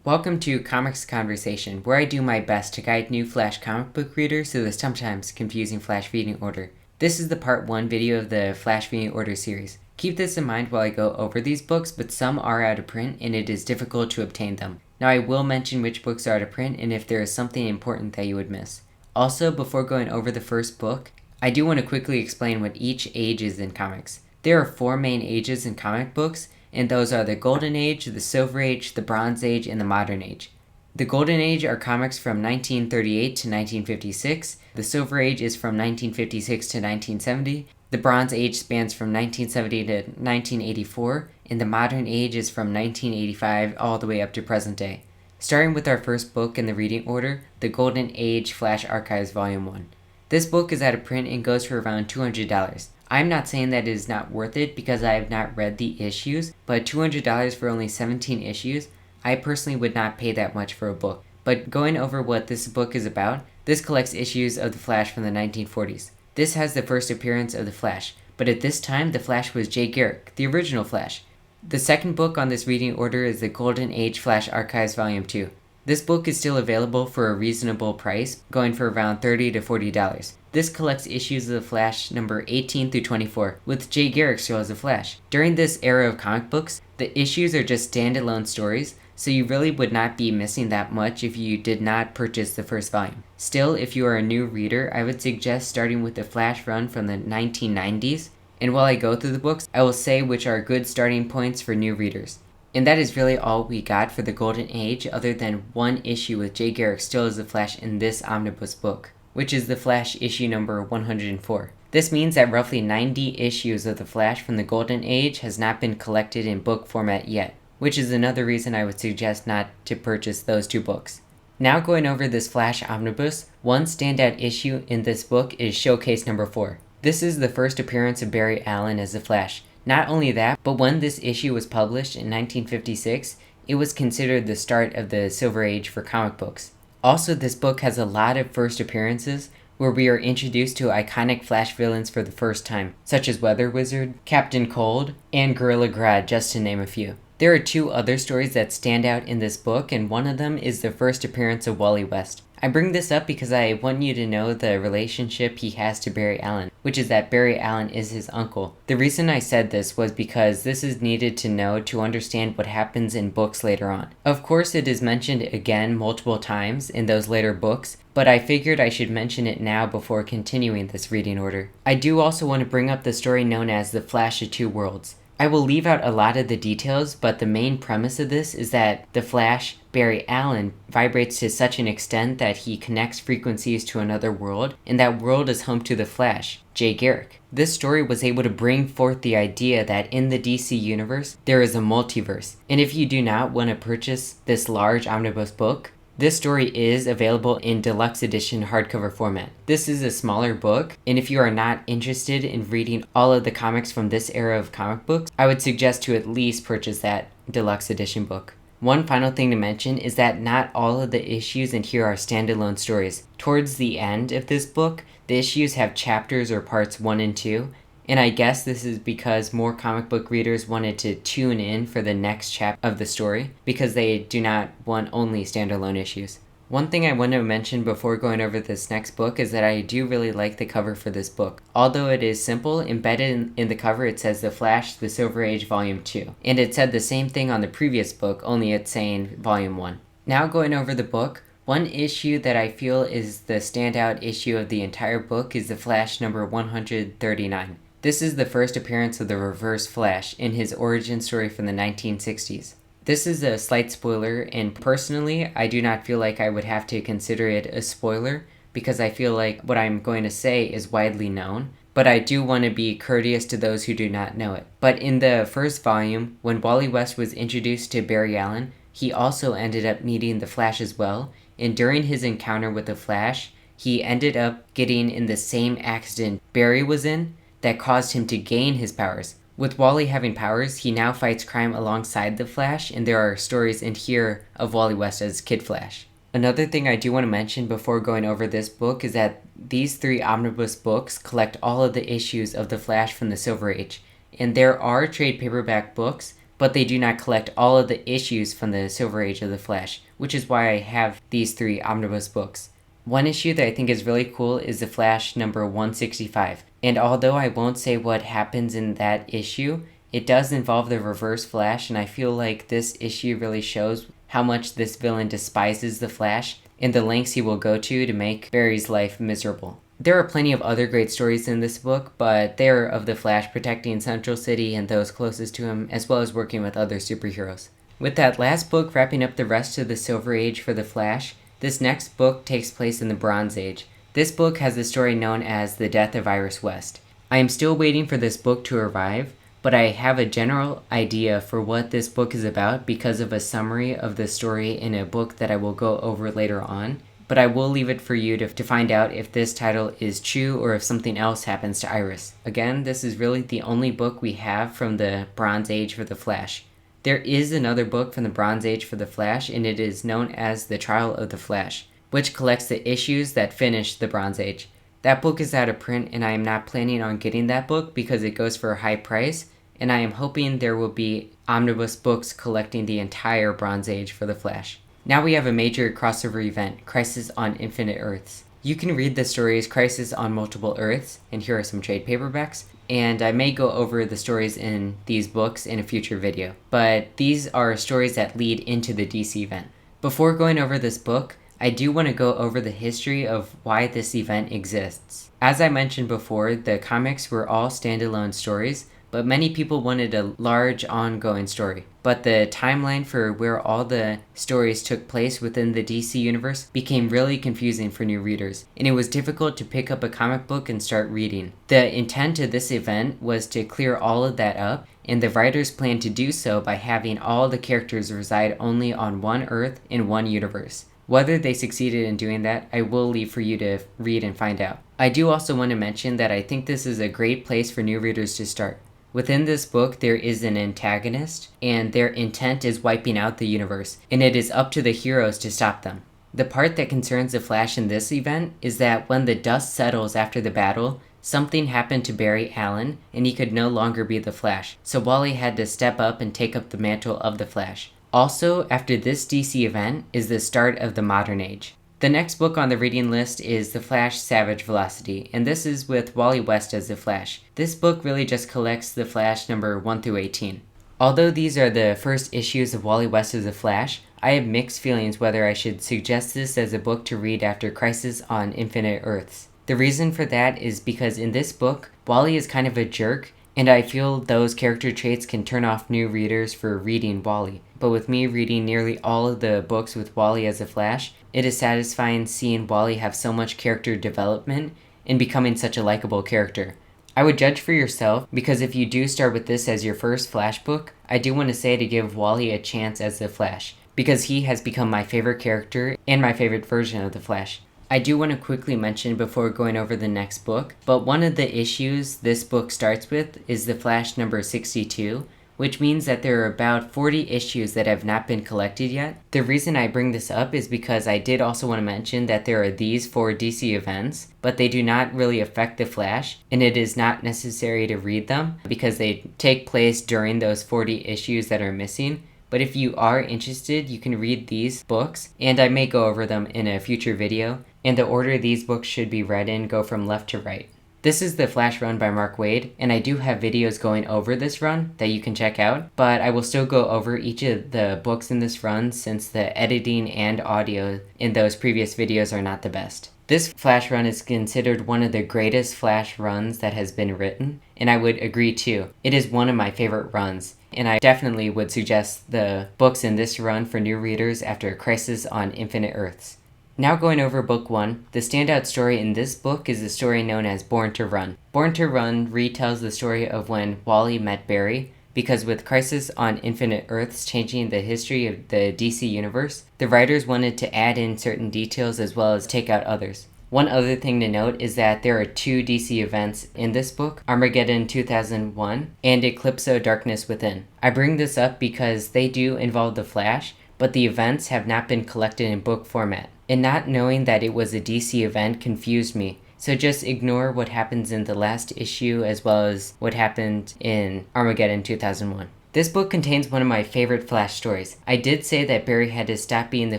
Welcome to Comics Conversation, where I do my best to guide new Flash comic book readers through the sometimes confusing Flash reading order. This is the part 1 video of the Flash reading order series. Keep this in mind while I go over these books, but some are out of print and it is difficult to obtain them. Now I will mention which books are out of print and if there is something important that you would miss. Also, before going over the first book, I do want to quickly explain what each age is in comics. There are 4 main ages in comic books, and those are the Golden Age, the Silver Age, the Bronze Age, and the Modern Age. The Golden Age are comics from 1938 to 1956, the Silver Age is from 1956 to 1970, the Bronze Age spans from 1970 to 1984, and the Modern Age is from 1985 all the way up to present day. Starting with our first book in the reading order, The Golden Age Flash Archives Volume 1. This book is out of print and goes for around $200. I'm not saying that it is not worth it because I have not read the issues, but $200 for only 17 issues, I personally would not pay that much for a book. But going over what this book is about, this collects issues of The Flash from the 1940s. This has the first appearance of The Flash, but at this time the Flash was Jay Garrick, the original Flash. The second book on this reading order is The Golden Age Flash Archives Volume 2. This book is still available for a reasonable price, going for around $30 to $40. This collects issues of The Flash number 18 through 24, with Jay Garrick still as The Flash. During this era of comic books, the issues are just standalone stories, so you really would not be missing that much if you did not purchase the first volume. Still, if you are a new reader, I would suggest starting with the Flash run from the 1990s, and while I go through the books, I will say which are good starting points for new readers. And that is really all we got for the Golden Age other than one issue with Jay Garrick still as the Flash in this Omnibus book, which is the Flash issue number 104. This means that roughly 90 issues of the Flash from the Golden Age has not been collected in book format yet, which is another reason I would suggest not to purchase those 2 books. Now going over this Flash Omnibus, one standout issue in this book is Showcase number 4. This is the first appearance of Barry Allen as the Flash. Not only that, but when this issue was published in 1956, it was considered the start of the Silver Age for comic books. Also, this book has a lot of first appearances where we are introduced to iconic Flash villains for the first time, such as Weather Wizard, Captain Cold, and Gorilla Grodd, just to name a few. There are 2 other stories that stand out in this book, and one of them is the first appearance of Wally West. I bring this up because I want you to know the relationship he has to Barry Allen, which is that Barry Allen is his uncle. The reason I said this was because this is needed to know to understand what happens in books later on. Of course, it is mentioned again multiple times in those later books, but I figured I should mention it now before continuing this reading order. I do also want to bring up the story known as The Flash of Two Worlds. I will leave out a lot of the details, but the main premise of this is that the Flash, Barry Allen, vibrates to such an extent that he connects frequencies to another world, and that world is home to the Flash, Jay Garrick. This story was able to bring forth the idea that in the DC universe, there is a multiverse, and if you do not want to purchase this large omnibus book, this story is available in deluxe edition hardcover format. This is a smaller book, and if you are not interested in reading all of the comics from this era of comic books, I would suggest to at least purchase that deluxe edition book. One final thing to mention is that not all of the issues in here are standalone stories. Towards the end of this book, the issues have chapters or parts 1 and 2, and I guess this is because more comic book readers wanted to tune in for the next chapter of the story because they do not want only standalone issues. One thing I want to mention before going over this next book is that I do really like the cover for this book. Although it is simple, embedded in the cover it says The Flash, The Silver Age Volume 2. And it said the same thing on the previous book, only it's saying Volume 1. Now going over the book, one issue that I feel is the standout issue of the entire book is The Flash number 139. This is the first appearance of the Reverse Flash in his origin story from the 1960s. This is a slight spoiler, and personally, I do not feel like I would have to consider it a spoiler because I feel like what I'm going to say is widely known, but I do want to be courteous to those who do not know it. But in the first volume, when Wally West was introduced to Barry Allen, he also ended up meeting the Flash as well, and during his encounter with the Flash, he ended up getting in the same accident Barry was in, that caused him to gain his powers. With Wally having powers, he now fights crime alongside the Flash, and there are stories in here of Wally West as Kid Flash. Another thing I do want to mention before going over this book is that these 3 omnibus books collect all of the issues of the Flash from the Silver Age, and there are trade paperback books, but they do not collect all of the issues from the Silver Age of the Flash, which is why I have these 3 omnibus books. One issue that I think is really cool is the Flash number 165, and although I won't say what happens in that issue, it does involve the Reverse Flash, and I feel like this issue really shows how much this villain despises the Flash and the lengths he will go to make Barry's life miserable. There are plenty of other great stories in this book, but they're of the Flash protecting Central City and those closest to him, as well as working with other superheroes. With that last book wrapping up the rest of the Silver Age for the Flash, this next book takes place in the Bronze Age. This book has the story known as The Death of Iris West. I am still waiting for this book to arrive, but I have a general idea for what this book is about because of a summary of the story in a book that I will go over later on. But I will leave it for you to find out if this title is true or if something else happens to Iris. Again, this is really the only book we have from the Bronze Age for the Flash. There is another book from the Bronze Age for the Flash, and it is known as The Trial of the Flash, which collects the issues that finish the Bronze Age. That book is out of print, and I am not planning on getting that book because it goes for a high price, and I am hoping there will be omnibus books collecting the entire Bronze Age for the Flash. Now we have a major crossover event, Crisis on Infinite Earths. You can read the stories Crisis on Multiple Earths, and here are some trade paperbacks, and I may go over the stories in these books in a future video. But these are stories that lead into the DC event. Before going over this book, I do want to go over the history of why this event exists. As I mentioned before, the comics were all standalone stories, but many people wanted a large ongoing story. But the timeline for where all the stories took place within the DC universe became really confusing for new readers, and it was difficult to pick up a comic book and start reading. The intent of this event was to clear all of that up, and the writers planned to do so by having all the characters reside only on one Earth in one universe. Whether they succeeded in doing that, I will leave for you to read and find out. I do also want to mention that I think this is a great place for new readers to start. Within this book, there is an antagonist, and their intent is wiping out the universe, and it is up to the heroes to stop them. The part that concerns the Flash in this event is that when the dust settles after the battle, something happened to Barry Allen, and he could no longer be the Flash, so Wally had to step up and take up the mantle of the Flash. Also, after this DC event is the start of the modern age. The next book on the reading list is The Flash Savage Velocity, and this is with Wally West as the Flash. This book really just collects the Flash number 1 through 18. Although these are the first issues of Wally West as the Flash, I have mixed feelings whether I should suggest this as a book to read after Crisis on Infinite Earths. The reason for that is because in this book, Wally is kind of a jerk, and I feel those character traits can turn off new readers for reading Wally. But with me reading nearly all of the books with Wally as a Flash, it is satisfying seeing Wally have so much character development and becoming such a likable character. I would judge for yourself, because if you do start with this as your first Flash book, I do want to say to give Wally a chance as the Flash, because he has become my favorite character and my favorite version of the Flash. I do want to quickly mention before going over the next book, but one of the issues this book starts with is the Flash number 62, which means that there are about 40 issues that have not been collected yet. The reason I bring this up is because I did also want to mention that there are these 4 DC events, but they do not really affect the Flash, and it is not necessary to read them because they take place during those 40 issues that are missing. But if you are interested, you can read these books, and I may go over them in a future video, and the order these books should be read in go from left to right. This is the Flash run by Mark Waid, and I do have videos going over this run that you can check out, but I will still go over each of the books in this run since the editing and audio in those previous videos are not the best. This Flash run is considered one of the greatest Flash runs that has been written, and I would agree too. It is one of my favorite runs, and I definitely would suggest the books in this run for new readers after Crisis on Infinite Earths. Now going over book 1, the standout story in this book is the story known as Born to Run. Born to Run retells the story of when Wally met Barry, because with Crisis on Infinite Earths changing the history of the DC universe, the writers wanted to add in certain details as well as take out others. One other thing to note is that there are 2 DC events in this book, Armageddon 2001 and Eclipso Darkness Within. I bring this up because they do involve the Flash, but the events have not been collected in book format. And not knowing that it was a DC event confused me, so just ignore what happens in the last issue as well as what happened in Armageddon 2001. This book contains one of my favorite Flash stories. I did say that Barry had to stop being the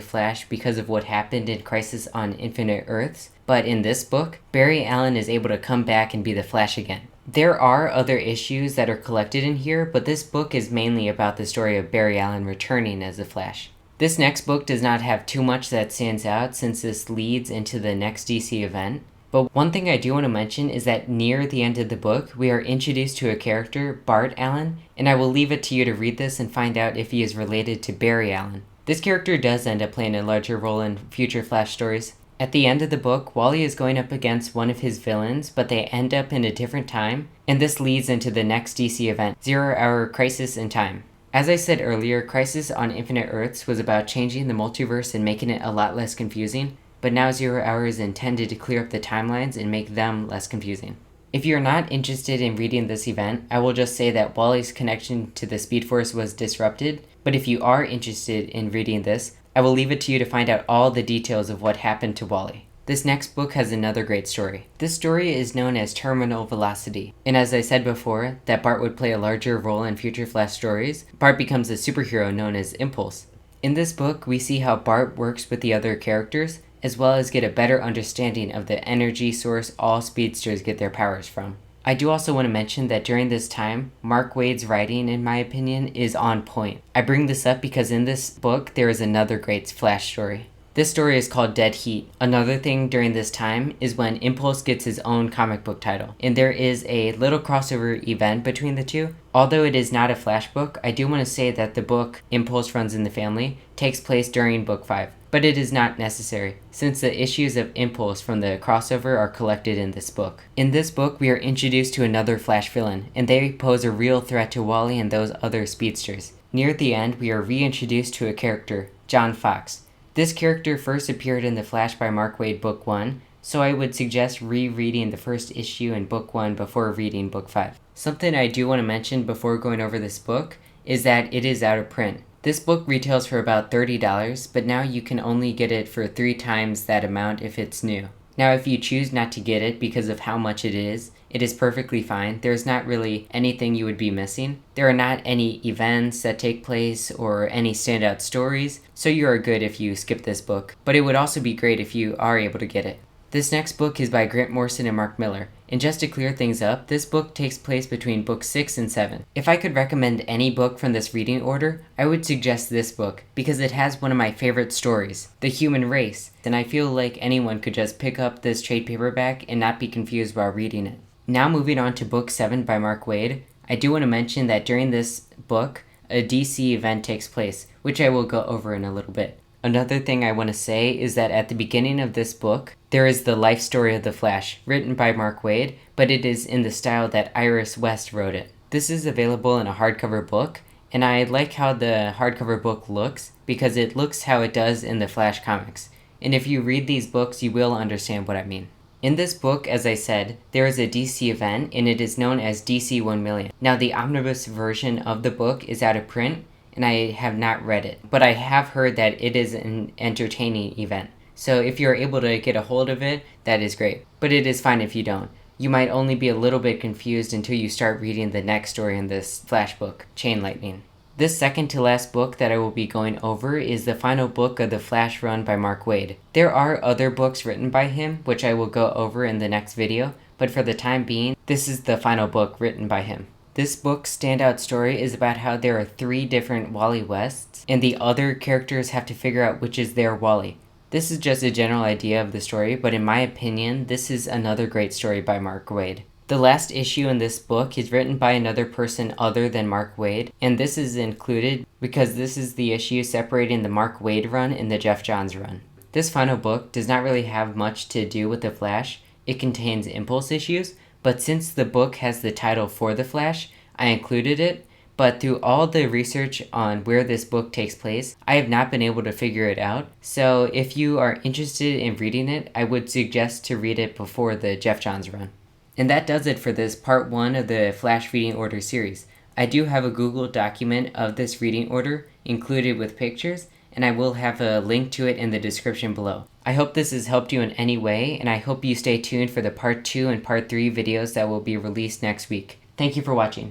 Flash because of what happened in Crisis on Infinite Earths, but in this book, Barry Allen is able to come back and be the Flash again. There are other issues that are collected in here, but this book is mainly about the story of Barry Allen returning as the Flash. This next book does not have too much that stands out since this leads into the next DC event. But one thing I do want to mention is that near the end of the book, we are introduced to a character, Bart Allen, and I will leave it to you to read this and find out if he is related to Barry Allen. This character does end up playing a larger role in future Flash stories. At the end of the book, Wally is going up against one of his villains, but they end up in a different time, and this leads into the next DC event, 0 Hour Crisis in Time. As I said earlier, Crisis on Infinite Earths was about changing the multiverse and making it a lot less confusing, but now 0 Hour is intended to clear up the timelines and make them less confusing. If you're not interested in reading this event, I will just say that Wally's connection to the Speed Force was disrupted, but if you are interested in reading this, I will leave it to you to find out all the details of what happened to Wally. This next book has another great story. This story is known as Terminal Velocity, and as I said before, that Bart would play a larger role in future Flash stories, Bart becomes a superhero known as Impulse. In this book, we see how Bart works with the other characters, as well as get a better understanding of the energy source all speedsters get their powers from. I do also want to mention that during this time, Mark Waid's writing, in my opinion, is on point. I bring this up because in this book, there is another great Flash story. This story is called Dead Heat. Another thing during this time is when Impulse gets his own comic book title, and there is a little crossover event between the two. Although it is not a Flash book, I do want to say that the book Impulse Runs in the Family takes place during book 5. But it is not necessary, since the issues of Impulse from the crossover are collected in this book. In this book, we are introduced to another Flash villain, and they pose a real threat to Wally and those other speedsters. Near the end, we are reintroduced to a character, John Fox. This character first appeared in the Flash by Mark Waid book 1, so I would suggest rereading the first issue in book 1 before reading book 5. Something I do want to mention before going over this book is that it is out of print. This book retails for about $30, but now you can only get it for 3 times that amount if it's new. Now if you choose not to get it because of how much it is perfectly fine. There's not really anything you would be missing. There are not any events that take place or any standout stories, so you are good if you skip this book. But it would also be great if you are able to get it. This next book is by Grant Morrison and Mark Millar, and just to clear things up, this book takes place between books 6 and 7. If I could recommend any book from this reading order, I would suggest this book, because it has one of my favorite stories, The Human Race, and I feel like anyone could just pick up this trade paperback and not be confused while reading it. Now moving on to book 7 by Mark Waid, I do want to mention that during this book, a DC event takes place, which I will go over in a little bit. Another thing I want to say is that at the beginning of this book, there is the life story of the Flash, written by Mark Waid, but it is in the style that Iris West wrote it. This is available in a hardcover book, and I like how the hardcover book looks, because it looks how it does in the Flash comics. And if you read these books, you will understand what I mean. In this book, as I said, there is a DC event, and it is known as DC 1 million. Now, the omnibus version of the book is out of print, and I have not read it, but I have heard that it is an entertaining event. So if you're able to get a hold of it, that is great. But it is fine if you don't. You might only be a little bit confused until you start reading the next story in this Flash book, Chain Lightning. This second to last book that I will be going over is the final book of the Flash run by Mark Waid. There are other books written by him, which I will go over in the next video, but for the time being, this is the final book written by him. This book's standout story is about how there are 3 different Wally Wests, and the other characters have to figure out which is their Wally. This is just a general idea of the story, but in my opinion, this is another great story by Mark Waid. The last issue in this book is written by another person other than Mark Waid, and this is included because this is the issue separating the Mark Waid run and the Jeff Johns run. This final book does not really have much to do with the Flash. It contains Impulse issues, but since the book has the title for the Flash, I included it, but through all the research on where this book takes place, I have not been able to figure it out. So if you are interested in reading it, I would suggest to read it before the Jeff Johns run. And that does it for this part 1 of the Flash reading order series. I do have a Google document of this reading order included with pictures, and I will have a link to it in the description below. I hope this has helped you in any way, and I hope you stay tuned for the part 2 and part 3 videos that will be released next week. Thank you for watching.